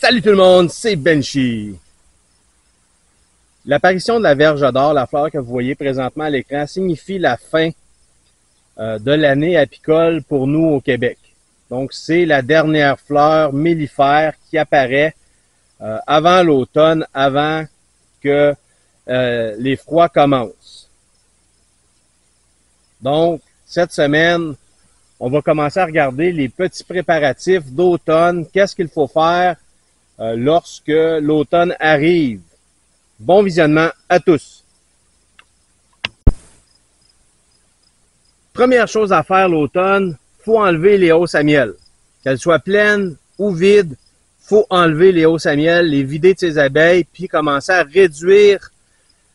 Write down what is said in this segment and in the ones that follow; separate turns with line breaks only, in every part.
Salut tout le monde, c'est Benchy. L'apparition de la verge d'or, la fleur que vous voyez présentement à l'écran, signifie la fin de l'année apicole pour nous au Québec. Donc c'est la dernière fleur mellifère qui apparaît avant l'automne, avant que les froids commencent. Donc cette semaine, on va commencer à regarder les petits préparatifs d'automne. Qu'est-ce qu'il faut faire lorsque l'automne arrive? Bon visionnement à tous! Première chose à faire l'automne, il faut enlever les hausses à miel. Qu'elles soient pleines ou vides, il faut enlever les hausses à miel, les vider de ses abeilles, puis commencer à réduire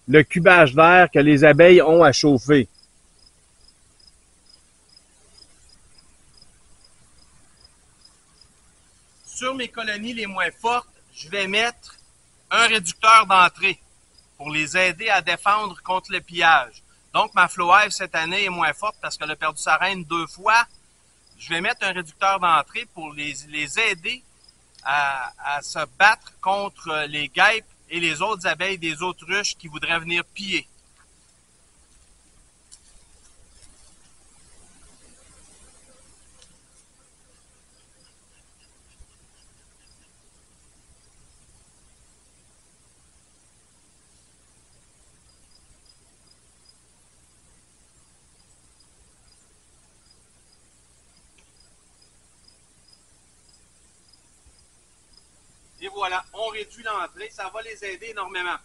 le cubage d'air que les abeilles ont à chauffer. Sur mes colonies les moins fortes, je vais mettre un réducteur d'entrée pour les aider à défendre contre le pillage. Donc, ma Flow-Hive cette année est moins forte parce qu'elle a perdu sa reine 2 fois. Je vais mettre un réducteur d'entrée pour les aider à se battre contre les guêpes et les autres abeilles des autres ruches qui voudraient venir piller. Et voilà, on réduit l'entrée, ça va les aider énormément.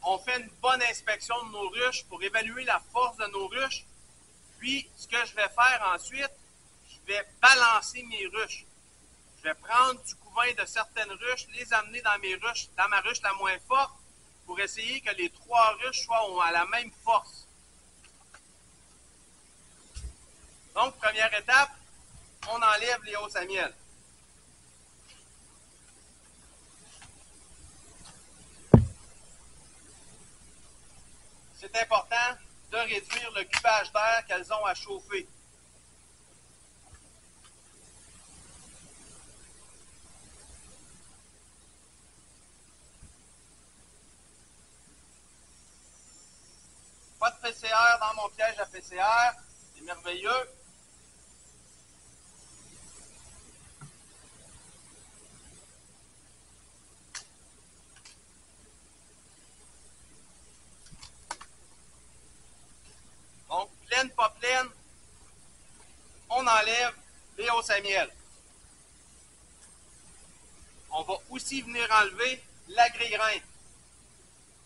On fait une bonne inspection de nos ruches pour évaluer la force de nos ruches. Puis, ce que je vais faire ensuite, je vais balancer mes ruches. Je vais prendre du couvain de certaines ruches, les amener dans ma ruche la moins forte, pour essayer que les 3 ruches soient à la même force. Donc, première étape, on enlève les hausses à miel. C'est important de réduire le cubage d'air qu'elles ont à chauffer. Pas de PCR dans mon piège à PCR, c'est merveilleux. Donc, pleine, pas pleine, on enlève les hausses à miel. On va aussi venir enlever la grille-reine.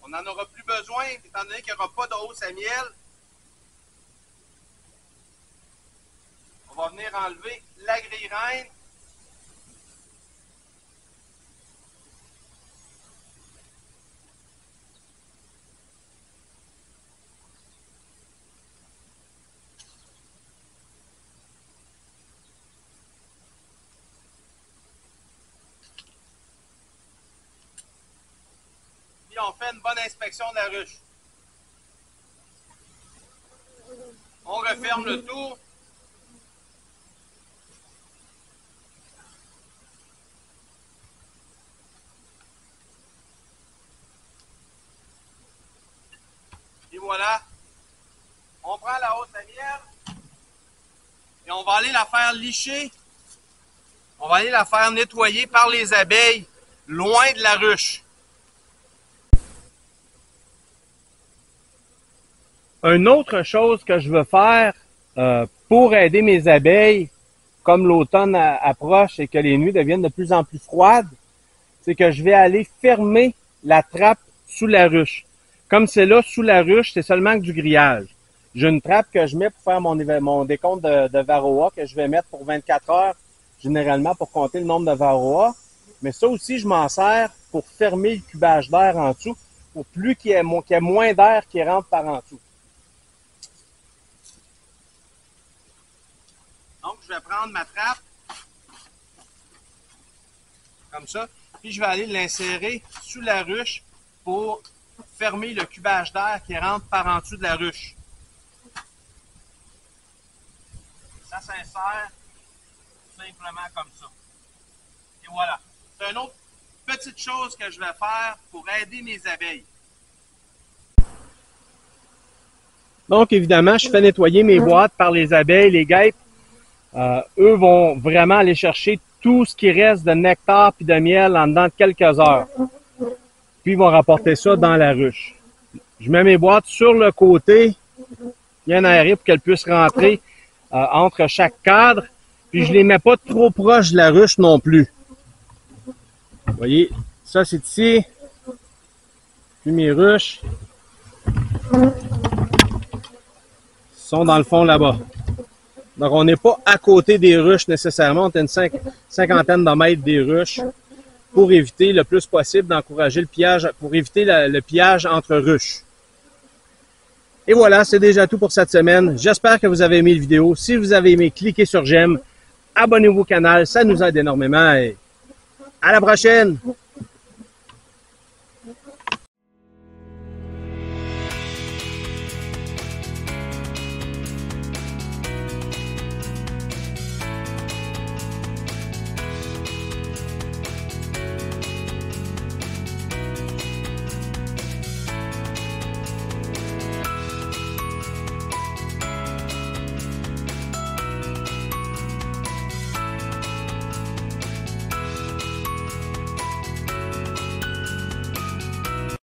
On n'en aura plus besoin, étant donné qu'il n'y aura pas de hausse à miel. On va venir enlever la grille-reine. Puis on fait une bonne inspection de la ruche. On referme le tout. Et voilà. On prend la hausse à miel et on va aller la faire licher. On va aller la faire nettoyer par les abeilles loin de la ruche. Une autre chose que je veux faire pour aider mes abeilles, comme l'automne approche et que les nuits deviennent de plus en plus froides, c'est que je vais aller fermer la trappe sous la ruche. Comme c'est là, sous la ruche, c'est seulement que du grillage. J'ai une trappe que je mets pour faire mon décompte de varroa que je vais mettre pour 24 heures, généralement pour compter le nombre de varroa. Mais ça aussi, je m'en sers pour fermer le cubage d'air en dessous, pour plus qu'il y ait moins d'air qui rentre par en dessous. Donc, je vais prendre ma trappe, comme ça, puis je vais aller l'insérer sous la ruche pour fermer le cubage d'air qui rentre par en dessous de la ruche. Ça s'insère simplement comme ça. Et Et voilà. C'est une autre petite chose que je vais faire pour aider mes abeilles. Donc, évidemment, je fais nettoyer mes boîtes par les abeilles, les guêpes. Eux vont vraiment aller chercher tout ce qui reste de nectar puis de miel en dedans de quelques heures. Puis, ils vont rapporter ça dans la ruche. Je mets mes boîtes sur le côté, bien aéré pour qu'elles puissent rentrer entre chaque cadre. Puis, je les mets pas trop proche de la ruche non plus. Vous voyez, ça c'est ici. Puis mes ruches sont dans le fond là-bas. Donc, on n'est pas à côté des ruches nécessairement. On est une cinquantaine de mètres des ruches pour éviter le plus possible d'encourager le pillage, pour éviter le pillage entre ruches. Et voilà, c'est déjà tout pour cette semaine. J'espère que vous avez aimé la vidéo. Si vous avez aimé, cliquez sur j'aime. Abonnez-vous au canal, ça nous aide énormément. Et à la prochaine!